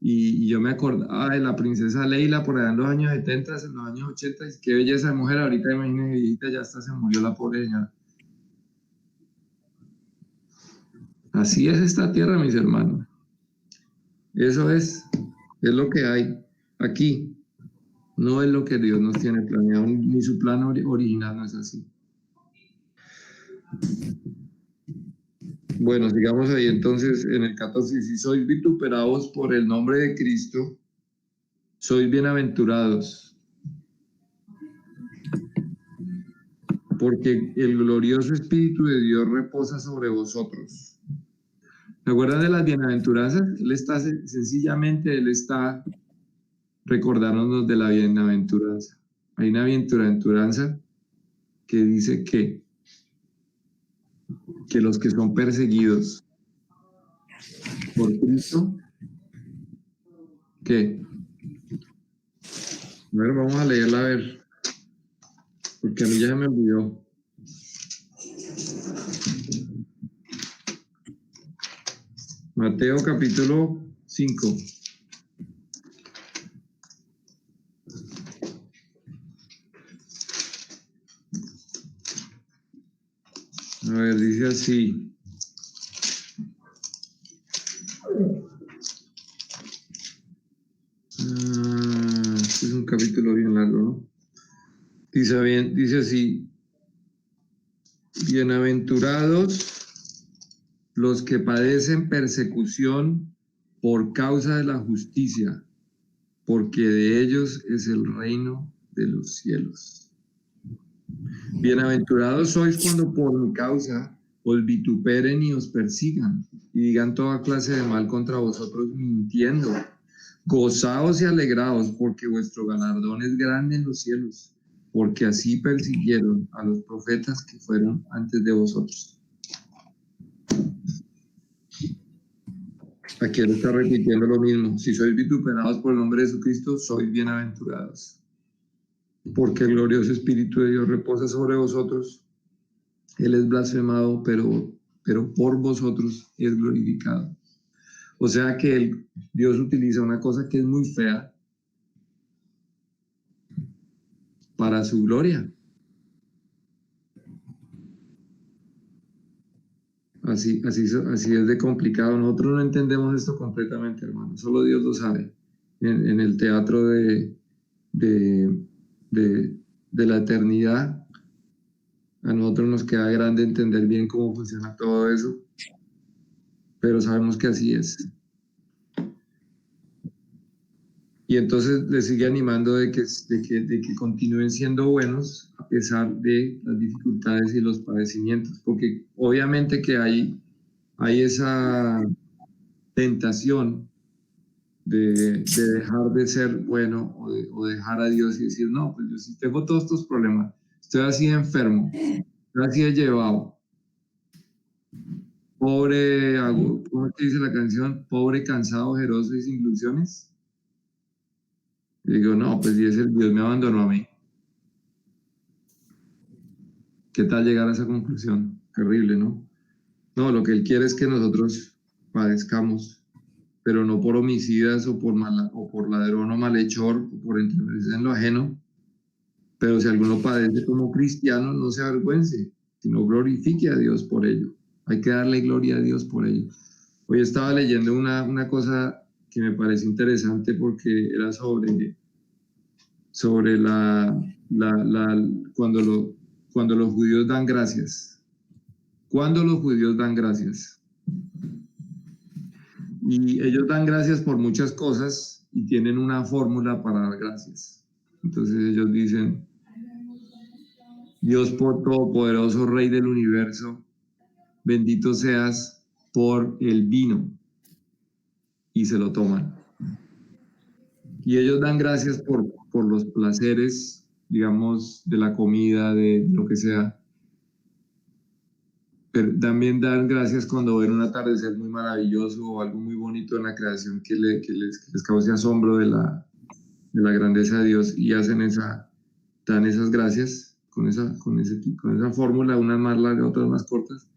y yo me acordaba de la princesa Leila por allá en los años 70, en los años 80, y qué belleza de mujer, ahorita imagínense, viejita, ya hasta se murió la pobre señora. Así es esta tierra, mis hermanos. Eso es lo que hay aquí. No es lo que Dios nos tiene planeado, ni su plan original no es así. Bueno, sigamos ahí entonces en el 14. Si sois vituperados por el nombre de Cristo, sois bienaventurados, porque el glorioso Espíritu de Dios reposa sobre vosotros. ¿Se acuerdan de las bienaventuranzas? Él está recordándonos de la bienaventuranza. Hay una bienaventuranza que dice que los que son perseguidos por Cristo, ¿ok? qué? A ver, vamos a leerla a ver, porque a mí ya se me olvidó. Mateo capítulo 5. A ver, dice así. Este es un capítulo bien largo, ¿no? Dice así. Bienaventurados los que padecen persecución por causa de la justicia, porque de ellos es el reino de los cielos. Bienaventurados sois cuando por mi causa os vituperen y os persigan, y digan toda clase de mal contra vosotros mintiendo. Gozaos y alegraos, porque vuestro galardón es grande en los cielos, porque así persiguieron a los profetas que fueron antes de vosotros. Aquí él está repitiendo lo mismo. Si sois vituperados por el nombre de Jesucristo, sois bienaventurados, porque el glorioso Espíritu de Dios reposa sobre vosotros. Él es blasfemado, pero por vosotros es glorificado. O sea que Dios utiliza una cosa que es muy fea para su gloria. Así es de complicado. Nosotros no entendemos esto completamente, hermano. Solo Dios lo sabe. En el teatro de la eternidad, a nosotros nos queda grande entender bien cómo funciona todo eso, pero sabemos que así es. Y entonces les sigue animando de que continúen siendo buenos a pesar de las dificultades y los padecimientos, porque obviamente que hay esa tentación de dejar de ser bueno o dejar a Dios y decir, no, pues yo sí tengo todos estos problemas, estoy así enfermo, estoy así de llevado, pobre, ¿cómo te dice la canción? Pobre, cansado, ojeroso y sin ilusiones. Y digo, no, pues Dios me abandonó a mí. ¿Qué tal llegar a esa conclusión? Terrible, ¿no? No, lo que Él quiere es que nosotros padezcamos, pero no por homicidas o por ladrón o malhechor o por entremeterse en lo ajeno. Pero si alguno padece como cristiano, no se avergüence, sino glorifique a Dios por ello. Hay que darle gloria a Dios por ello. Hoy estaba leyendo una cosa que me parece interesante porque era sobre cuando los judíos dan gracias. Cuando los judíos dan gracias. Y ellos dan gracias por muchas cosas y tienen una fórmula para dar gracias. Entonces ellos dicen, Dios por todopoderoso, Rey del universo, bendito seas por el vino. Y se lo toman. Y ellos dan gracias por los placeres, digamos, de la comida, de lo que sea. Pero también dan gracias cuando ven un atardecer muy maravilloso o algo muy bonito en la creación que les cause asombro de la grandeza de Dios y dan esas gracias con esa fórmula, unas más largas, otras más cortas.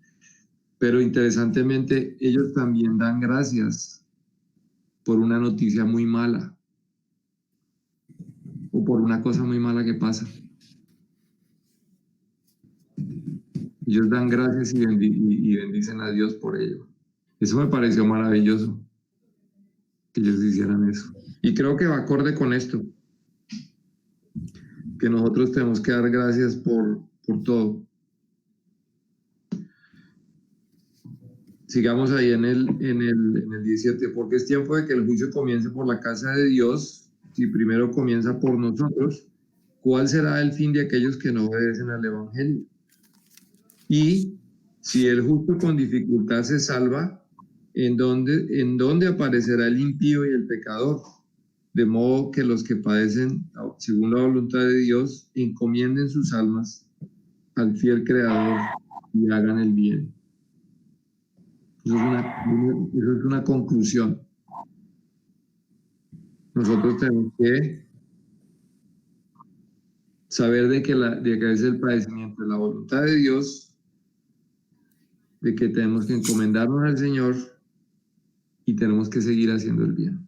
Pero interesantemente, ellos también dan gracias por una noticia muy mala o por una cosa muy mala que pasa. Ellos dan gracias y bendicen a Dios por ello. Eso me pareció maravilloso, que ellos hicieran eso. Y creo que va acorde con esto, que nosotros tenemos que dar gracias por todo. Sigamos ahí en el 17, porque es tiempo de que el juicio comience por la casa de Dios. Si primero comienza por nosotros, ¿cuál será el fin de aquellos que no obedecen al Evangelio? Y si el justo con dificultad se salva, ¿en dónde aparecerá el impío y el pecador? De modo que los que padecen según la voluntad de Dios encomienden sus almas al fiel Creador y hagan el bien. Eso es una conclusión. nosotros tenemos que saber de que a veces el padecimiento es la voluntad de Dios, de que tenemos que encomendarnos al Señor y tenemos que seguir haciendo el bien.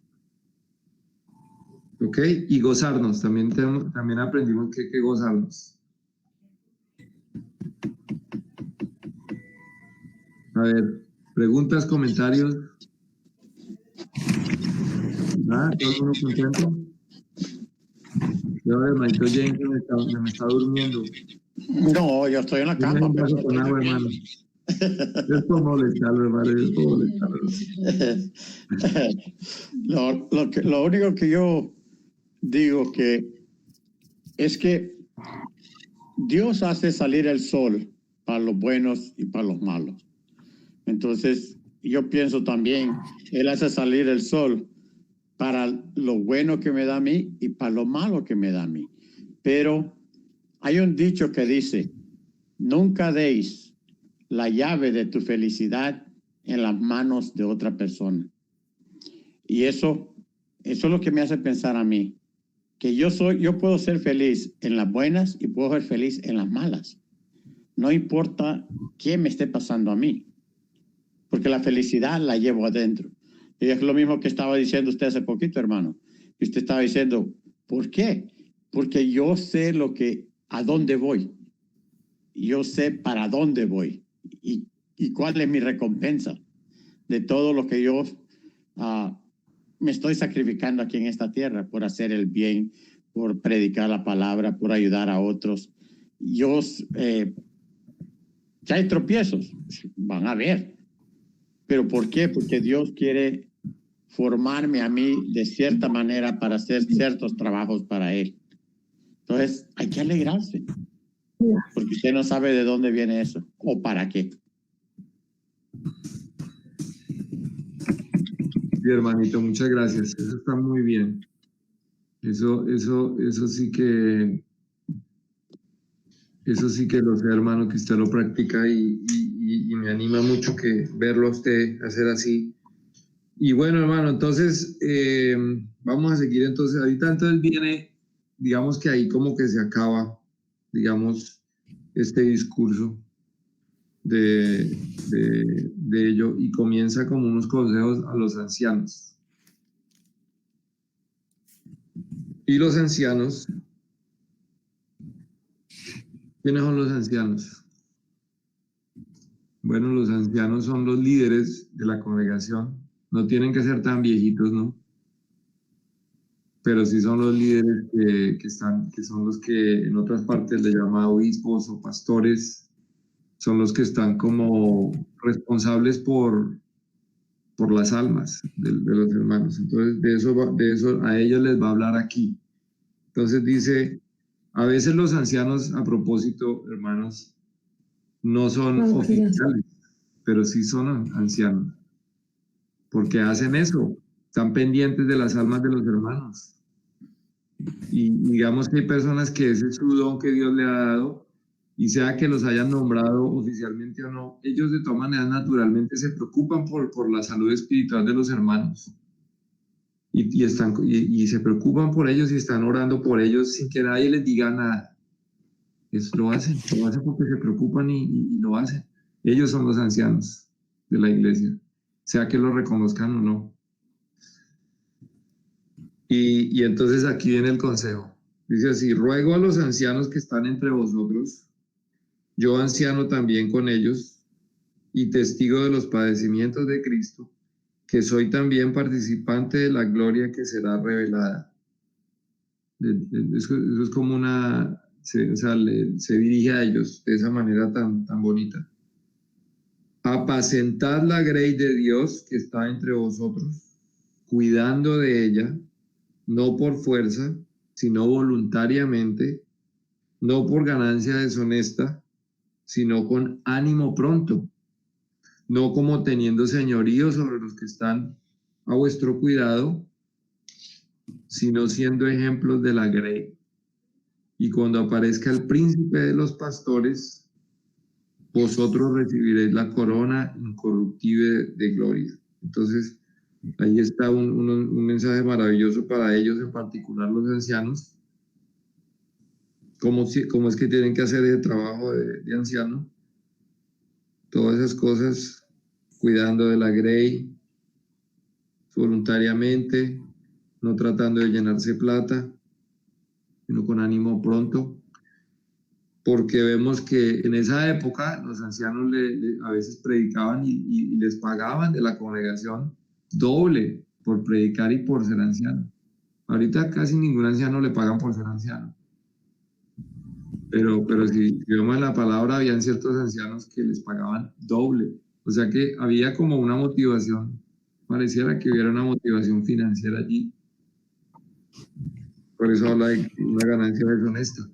¿Ok? Y gozarnos, también aprendimos que hay que gozarnos. A ver, preguntas, comentarios. ¿Todo el mundo contento? Yo, hermanito James, se me está durmiendo. No, yo estoy en la cama. Un Pero vaso con agua, hermano. Es por molestarlo, hermano, es por molestarlo. Lo único que yo digo es que Dios hace salir el sol para los buenos y para los malos. Entonces, yo pienso también, Él hace salir el sol para lo bueno que me da a mí y para lo malo que me da a mí. Pero hay un dicho que dice, nunca deis la llave de tu felicidad en las manos de otra persona. Y eso es lo que me hace pensar a mí, que yo puedo ser feliz en las buenas y puedo ser feliz en las malas. No importa qué me esté pasando a mí, porque la felicidad la llevo adentro. Y es lo mismo que estaba diciendo usted hace poquito, hermano. Y usted estaba diciendo, ¿por qué? Porque yo sé a dónde voy. Yo sé para dónde voy y cuál es mi recompensa de todo lo que yo me estoy sacrificando aquí en esta tierra por hacer el bien, por predicar la palabra, por ayudar a otros. Que hay tropiezos, van a haber. ¿Pero por qué? Porque Dios quiere formarme a mí de cierta manera para hacer ciertos trabajos para Él. Entonces, hay que alegrarse. Porque usted no sabe de dónde viene eso o para qué. Sí, hermanito, muchas gracias. Eso está muy bien. Eso sí que lo sé, hermano, que usted lo practica y me anima mucho que verlo a usted hacer así. Y bueno, hermano, entonces vamos a seguir. Entonces, ahorita entonces viene, digamos que ahí como que se acaba, digamos, este discurso de ello y comienza como unos consejos a los ancianos. Y los ancianos, ¿quiénes son los ancianos? Bueno, los ancianos son los líderes de la congregación. No tienen que ser tan viejitos, ¿no? Pero sí son los líderes que son los que en otras partes le llaman obispos o pastores. Son los que están como responsables por las almas de los hermanos. Entonces, de eso a ellos les va a hablar aquí. Entonces dice, a veces los ancianos, a propósito, hermanos, no son oficiales, pero sí son ancianos. Porque hacen eso, están pendientes de las almas de los hermanos. Y digamos que hay personas que ese es su don que Dios le ha dado, y sea que los hayan nombrado oficialmente o no, ellos de todas maneras naturalmente se preocupan por la salud espiritual de los hermanos. Y se preocupan por ellos y están orando por ellos sin que nadie les diga nada. Lo hacen porque se preocupan y lo hacen. Ellos son los ancianos de la iglesia, sea que lo reconozcan o no. Y entonces aquí viene el consejo. Dice así, ruego a los ancianos que están entre vosotros, yo anciano también con ellos, y testigo de los padecimientos de Cristo, que soy también participante de la gloria que será revelada. Eso es como se dirige a ellos de esa manera tan bonita. Apacentad la grey de Dios que está entre vosotros, cuidando de ella, no por fuerza, sino voluntariamente, no por ganancia deshonesta, sino con ánimo pronto, no como teniendo señorío sobre los que están a vuestro cuidado, sino siendo ejemplos de la grey. Y cuando aparezca el príncipe de los pastores, vosotros recibiréis la corona incorruptible de gloria. Entonces, Ahí está un mensaje maravilloso para ellos, en particular los ancianos. Cómo es que tienen que hacer ese trabajo de anciano. Todas esas cosas, cuidando de la grey, voluntariamente, no tratando de llenarse plata, sino con ánimo pronto. Porque vemos que en esa época los ancianos a veces predicaban y les pagaban de la congregación doble por predicar y por ser anciano. Ahorita casi ningún anciano le pagan por ser anciano. Pero si vemos en la palabra, habían ciertos ancianos que les pagaban doble. O sea que había como una motivación, pareciera que hubiera una motivación financiera allí. Por eso habla de una ganancia deshonesta.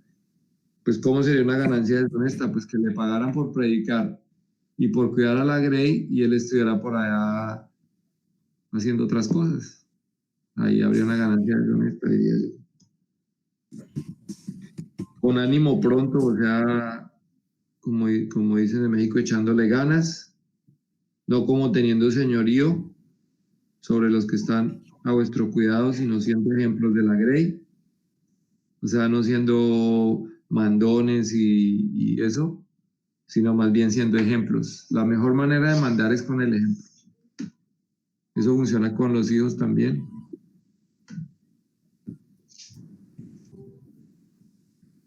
Pues ¿cómo sería una ganancia deshonesta? Pues que le pagaran por predicar y por cuidar a la grey y él estuviera por allá haciendo otras cosas. Ahí habría una ganancia deshonesta, diría yo. Con ánimo pronto, o sea, como dicen en México, echándole ganas, no como teniendo señorío sobre los que están a vuestro cuidado, sino siendo ejemplos de la grey. O sea, no siendo mandones y eso, sino más bien siendo ejemplos. La mejor manera de mandar es con el ejemplo. Eso funciona con los hijos también.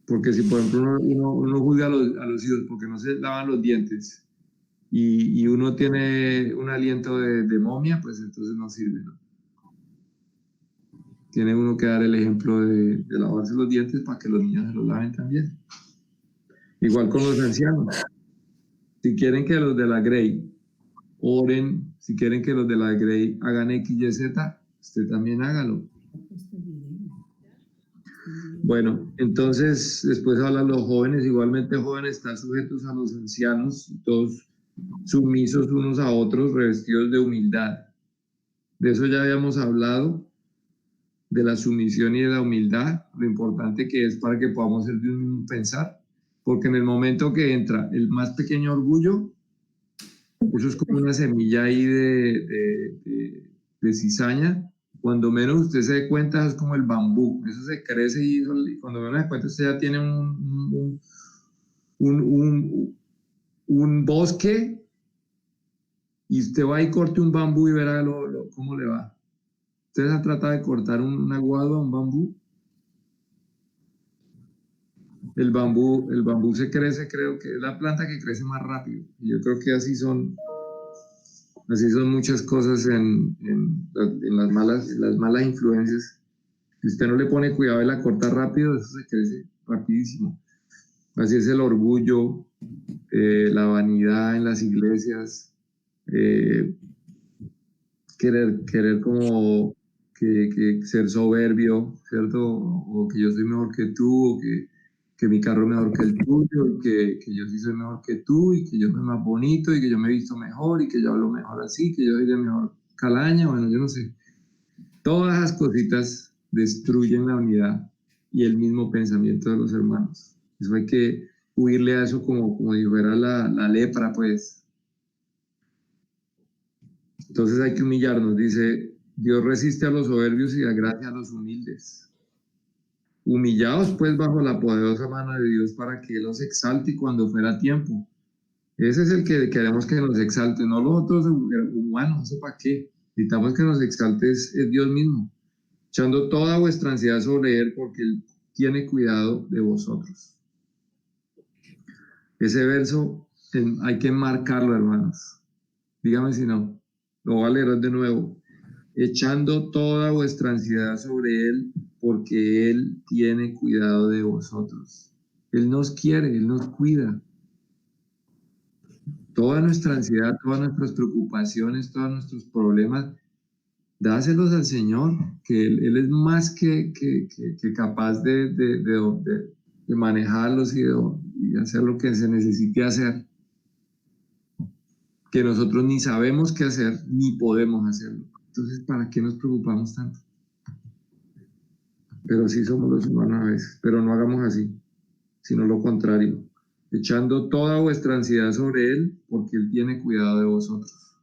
Porque si, por ejemplo, uno juzga a los hijos porque no se lavan los dientes y uno tiene un aliento de momia, pues entonces no sirve, ¿no? Tiene uno que dar el ejemplo de lavarse los dientes para que los niños se los laven también. Igual con los ancianos. Si quieren que los de la Grey oren, si quieren que los de la Grey hagan X, Y, Z, usted también hágalo. Bueno, entonces después hablan los jóvenes, igualmente jóvenes están sujetos a los ancianos, todos sumisos unos a otros, revestidos de humildad. De eso ya habíamos hablado, de la sumisión y de la humildad, lo importante que es para que podamos ser de un mismo pensar, porque en el momento que entra el más pequeño orgullo, eso es como una semilla ahí de cizaña. Cuando menos usted se dé cuenta, es como el bambú. Eso se crece y cuando menos se dé cuenta, usted ya tiene un bosque y usted va y corte un bambú y verá cómo le va. ¿Ustedes han tratado de cortar una guadua, un bambú? El bambú se crece, creo que es la planta que crece más rápido. Y yo creo que así son muchas cosas en las malas influencias. Si usted no le pone cuidado y la corta rápido, eso se crece rapidísimo. Así es el orgullo, la vanidad en las iglesias, querer como que ser soberbio, ¿cierto? O que yo soy mejor que tú, o que mi carro es mejor que el tuyo, y que yo sí soy mejor que tú, y que yo soy más bonito, y que yo me he visto mejor, y que yo hablo mejor así, que yo soy de mejor calaña, bueno, yo no sé. Todas esas cositas destruyen la unidad y el mismo pensamiento de los hermanos. Eso hay que huirle a eso como si fuera la lepra, pues. Entonces hay que humillarnos, dice, Dios resiste a los soberbios y da gracia a los humildes. Humillados pues bajo la poderosa mano de Dios para que Él los exalte cuando fuera tiempo. Ese es el que queremos que nos exalte, no los otros humanos, no sé para qué. Necesitamos que nos exalte es Dios mismo, echando toda vuestra ansiedad sobre Él porque Él tiene cuidado de vosotros. Ese verso hay que marcarlo, hermanos. Dígame si no. Lo voy a leer de nuevo. Echando toda vuestra ansiedad sobre Él, porque Él tiene cuidado de vosotros. Él nos quiere, Él nos cuida. Toda nuestra ansiedad, todas nuestras preocupaciones, todos nuestros problemas, dáselos al Señor, que Él es más que capaz de manejarlos y hacer lo que se necesite hacer, que nosotros ni sabemos qué hacer, ni podemos hacerlo. Entonces, ¿para qué nos preocupamos tanto? Pero sí somos los humanos a veces, pero no hagamos así, sino lo contrario, echando toda vuestra ansiedad sobre Él, porque Él tiene cuidado de vosotros.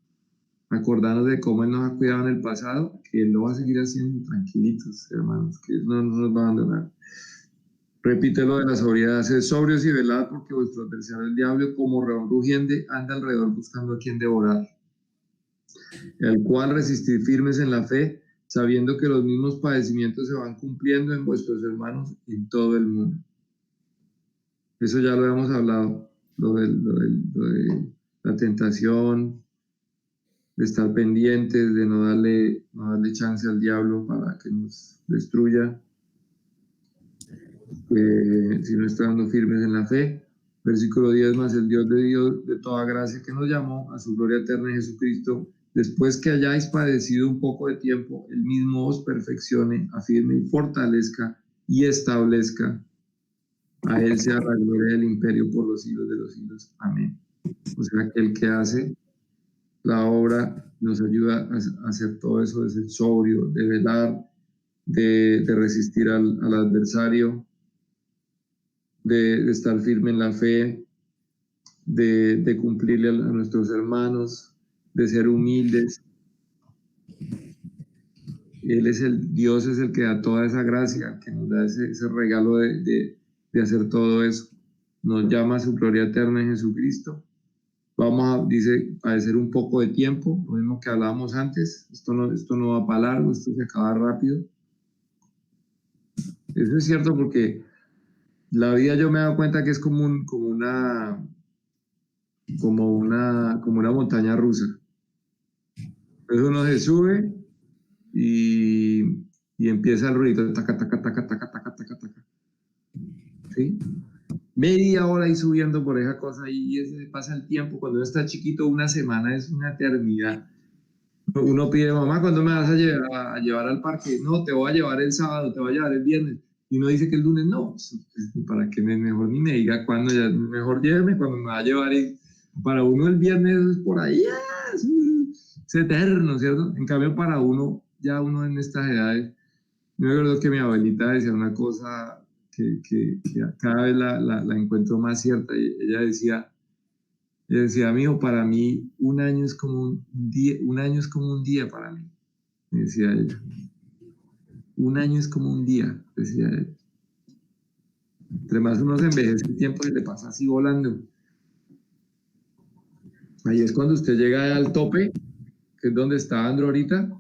acordarnos de cómo Él nos ha cuidado en el pasado, que Él lo va a seguir haciendo, tranquilitos, hermanos, que Él no nos va a abandonar. Repite lo de la sobriedad: sed sobrios y velad, porque vuestro adversario el diablo, como león rugiente, anda alrededor buscando a quien devorar, el cual resistir firmes en la fe, sabiendo que los mismos padecimientos se van cumpliendo en vuestros hermanos en todo el mundo. Eso ya lo hemos hablado, lo de la tentación, de estar pendientes, de no darle chance al diablo para que nos destruya, si no estando firmes en la fe. Versículo 10: mas el Dios de toda gracia, que nos llamó a su gloria eterna en Jesucristo, después que hayáis padecido un poco de tiempo, Él mismo os perfeccione, afirme y fortalezca y establezca. A Él sea la gloria del imperio por los siglos de los siglos. Amén. O sea, que el que hace la obra nos ayuda a hacer todo eso, de ser sobrio, de velar, de resistir al adversario, de estar firme en la fe, de cumplirle a nuestros hermanos, de ser humildes. Dios es el que da toda esa gracia, que nos da ese regalo de hacer todo eso. Nos llama a su gloria eterna en Jesucristo. Dice, padecer un poco de tiempo, lo mismo que hablábamos antes. Esto no va para largo, esto se acaba rápido. Eso es cierto, porque la vida, yo me he dado cuenta que es como una montaña rusa. Entonces uno se sube y empieza el ruido, taca, taca, taca, taca, taca, taca, taca. ¿Sí? Media hora ahí subiendo por esa cosa y ese pasa el tiempo. Cuando uno está chiquito, una semana es una eternidad. Uno pide: mamá, ¿cuándo me vas a llevar al parque? No, te voy a llevar el sábado, te voy a llevar el viernes. Y uno dice que el lunes no. Para que mejor ni me diga cuándo, ya mejor lléveme cuando me va a llevar. Y para uno el viernes es por ahí, es eterno, ¿cierto? En cambio, para uno, ya uno en estas edades, yo me acuerdo que mi abuelita decía una cosa que cada vez la encuentro más cierta, y ella decía: amigo, para mí un año es como un día para mí, me decía ella. Un año es como un día, decía ella. Entre más uno se envejece, el tiempo se le pasa así volando. Ahí es cuando usted llega al tope, que es donde está Andro ahorita,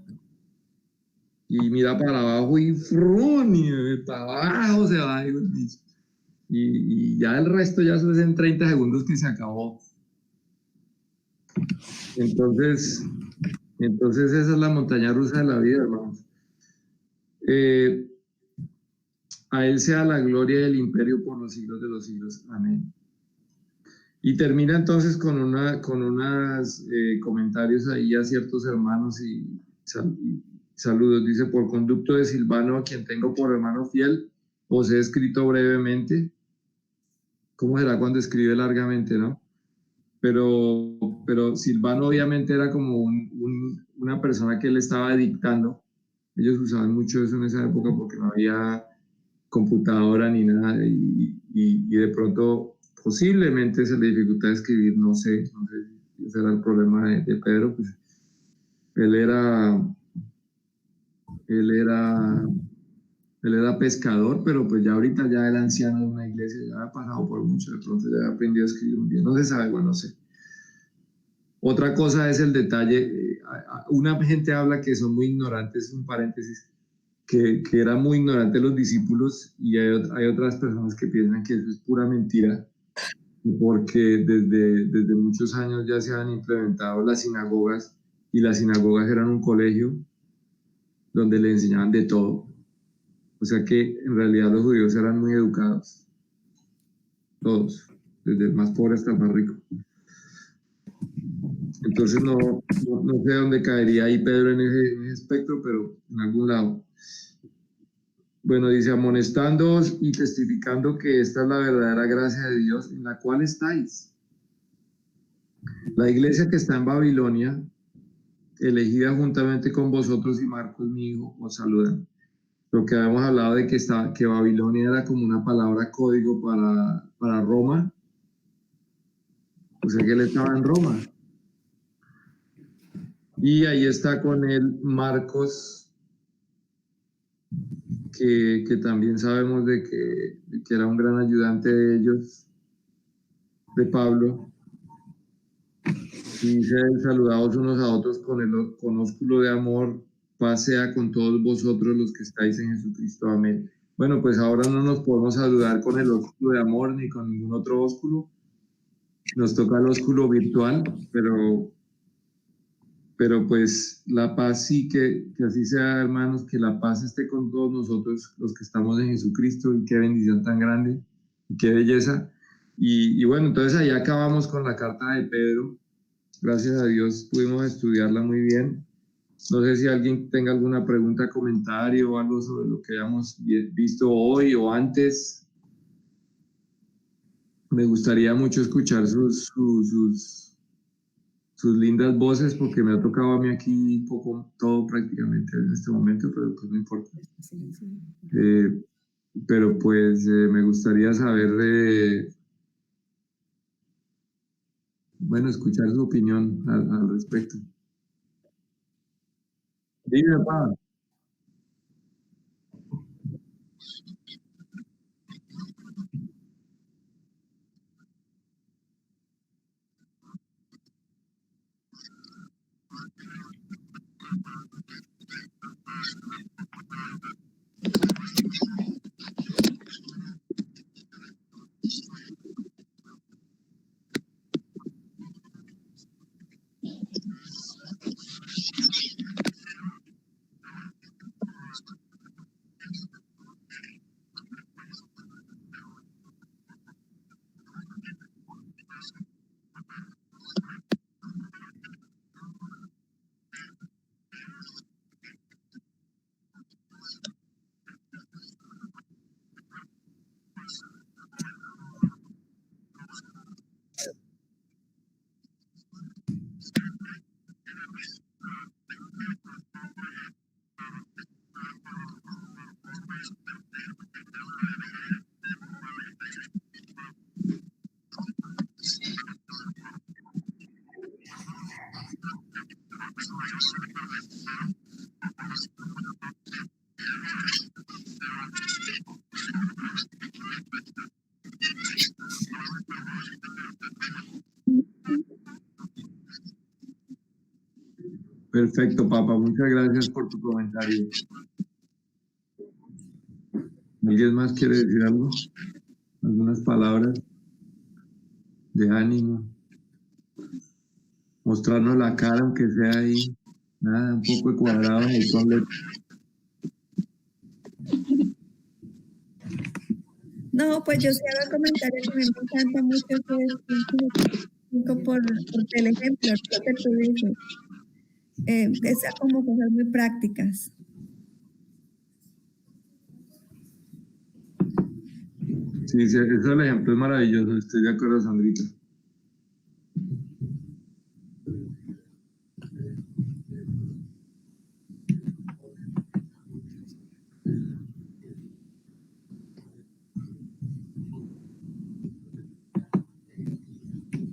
y mira para abajo y ¡frum! Y para abajo se va. Y ya el resto ya es en 30 segundos que se acabó. Entonces esa es la montaña rusa de la vida, hermanos. A Él sea la gloria del imperio por los siglos de los siglos. Amén. Y termina entonces con unos comentarios ahí a ciertos hermanos y saludos. Dice: por conducto de Silvano, a quien tengo por hermano fiel, os he escrito brevemente. ¿Cómo será cuando escribe largamente, no? Pero Silvano obviamente era como una persona que él estaba dictando. Ellos usaban mucho eso en esa época porque no había computadora ni nada, y de pronto posiblemente se le dificultaba escribir, no sé si ese era el problema de Pedro. Pues él era pescador, pero pues ya ahorita ya era anciano de una iglesia, ya había pasado por mucho, de pronto ya había aprendido a escribir muy bien, no se sabe, bueno, no sé. Otra cosa es el detalle. Una gente habla que son muy ignorantes, un paréntesis, que eran muy ignorantes los discípulos, y hay otras personas que piensan que eso es pura mentira, porque desde muchos años ya se han implementado las sinagogas, y las sinagogas eran un colegio donde le enseñaban de todo. O sea que en realidad los judíos eran muy educados, todos, desde el más pobre hasta el más rico. Entonces no sé dónde caería ahí Pedro en ese espectro, pero en algún lado. Bueno, dice: amonestándoos y testificando que esta es la verdadera gracia de Dios en la cual estáis. La iglesia que está en Babilonia, elegida juntamente con vosotros y Marcos, mi hijo, os saludan. Lo que habíamos hablado de que Babilonia era como una palabra código para Roma. O sea que él estaba en Roma. Y ahí está con él Marcos, que también sabemos de que era un gran ayudante de ellos, de Pablo. Y dice, saludados unos a otros con ósculo de amor, paz sea con todos vosotros los que estáis en Jesucristo. Amén. Bueno, pues ahora no nos podemos saludar con el ósculo de amor ni con ningún otro ósculo. Nos toca el ósculo virtual, pero pues la paz sí, que así sea, hermanos, que la paz esté con todos nosotros los que estamos en Jesucristo, y qué bendición tan grande y qué belleza. Y bueno, entonces ahí acabamos con la carta de Pedro. Gracias a Dios pudimos estudiarla muy bien. No sé si alguien tenga alguna pregunta, comentario o algo sobre lo que hayamos visto hoy o antes. Me gustaría mucho escuchar sus lindas voces, porque me ha tocado a mí aquí poco, todo prácticamente en este momento, pero pues no importa. Pero pues me gustaría saber, bueno, escuchar su opinión al respecto. Dime, papá. Perfecto, papá. Muchas gracias por tu comentario. ¿Alguien más quiere decir algo? ¿Algunas palabras de ánimo? Mostrarnos la cara, aunque sea ahí, nada, un poco de cuadrado en el sol. No, pues yo sí hago el comentario que me encanta mucho que por el ejemplo, lo que tú dices, que sea como cosas muy prácticas. Sí, ese el ejemplo es maravilloso, estoy de acuerdo, Sandrita.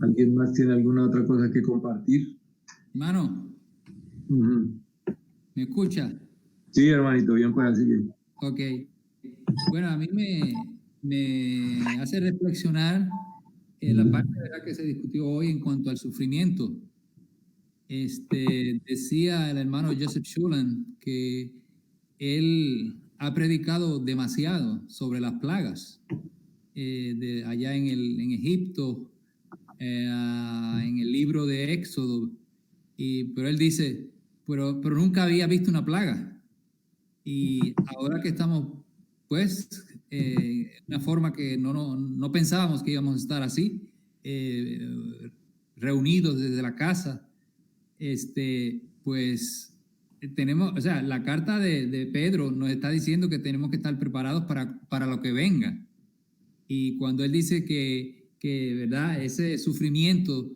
¿Alguien más tiene alguna otra cosa que compartir? Hermano, Uh-huh. ¿me escucha? Sí, hermanito, bien, pues así que. Ok. Bueno, a mí me hace reflexionar la parte, ¿verdad?, que se discutió hoy en cuanto al sufrimiento. Decía el hermano Joseph Schuland que él ha predicado demasiado sobre las plagas de allá en Egipto, en el libro de Éxodo, pero él dice, pero nunca había visto una plaga. Y ahora que estamos, pues, una forma que no pensábamos que íbamos a estar así, reunidos desde la casa, pues tenemos, o sea, la carta de Pedro nos está diciendo que tenemos que estar preparados para lo que venga. Y cuando él dice que ¿verdad?, ese sufrimiento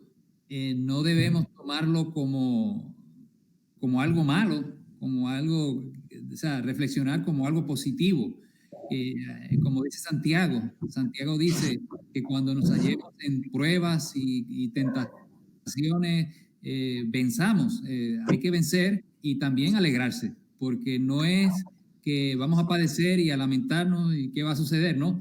no debemos tomarlo como algo malo, como algo, o sea, reflexionar como algo positivo. Como dice Santiago dice que cuando nos hallemos en pruebas y tentaciones, venzamos. Hay que vencer y también alegrarse, porque no es que vamos a padecer y a lamentarnos y qué va a suceder, ¿no?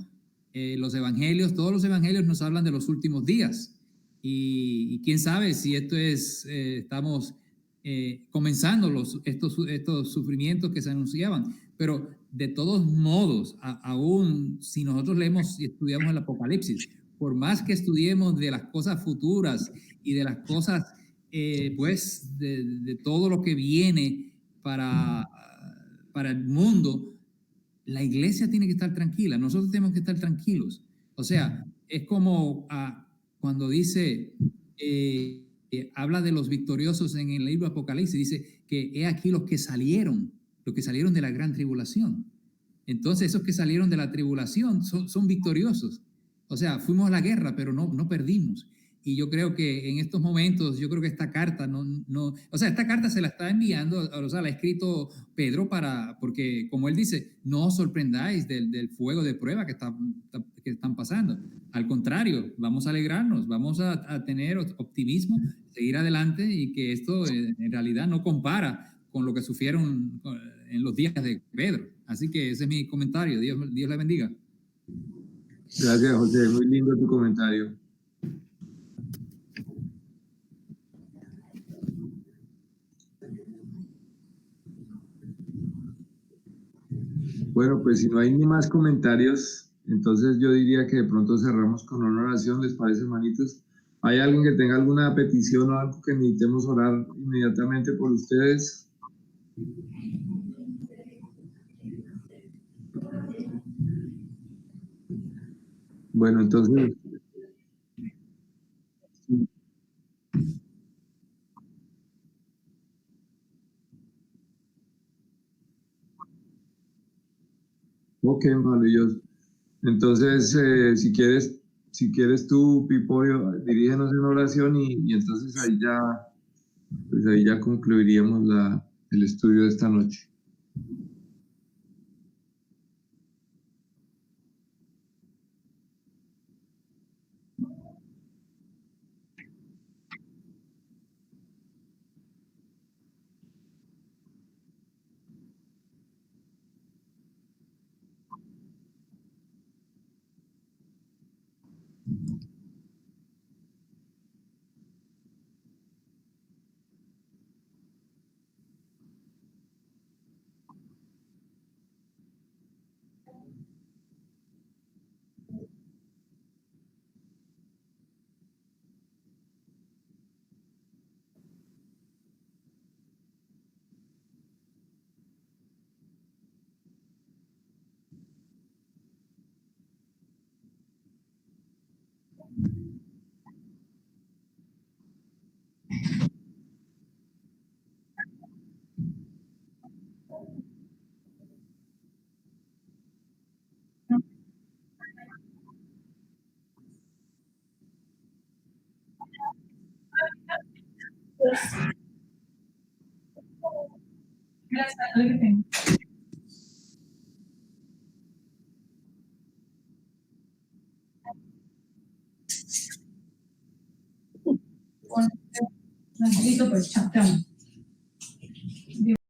Los evangelios, todos los evangelios nos hablan de los últimos días y quién sabe si esto es, estamos comenzando estos sufrimientos que se anunciaban, pero de todos modos, aún si nosotros leemos y estudiamos el Apocalipsis, por más que estudiemos de las cosas futuras y de las cosas, pues, de todo lo que viene para el mundo, la iglesia tiene que estar tranquila, nosotros tenemos que estar tranquilos. O sea, es como cuando dice, habla de los victoriosos en el libro Apocalipsis, dice que he aquí los que salieron de la gran tribulación. Entonces esos que salieron de la tribulación son victoriosos. O sea, fuimos a la guerra, pero no perdimos. Y yo creo que en estos momentos, yo creo que esta carta o sea, esta carta se la está enviando, o sea, la ha escrito Pedro porque como él dice, no os sorprendáis del fuego de prueba que están pasando. Al contrario, vamos a alegrarnos, vamos a tener optimismo, seguir adelante y que esto en realidad no compara con lo que sufrieron en los días de Pedro. Así que ese es mi comentario. Dios le bendiga. Gracias, José. Muy lindo tu comentario. Bueno, pues si no hay ni más comentarios, entonces yo diría que de pronto cerramos con una oración. ¿Les parece, hermanitos? ¿Hay alguien que tenga alguna petición o algo que necesitemos orar inmediatamente por ustedes? Bueno, entonces... Ok, maravilloso. Entonces, si quieres tú, Piporio, dirígenos en oración y entonces ahí ya concluiríamos el estudio de esta noche. Necesito pues chapter.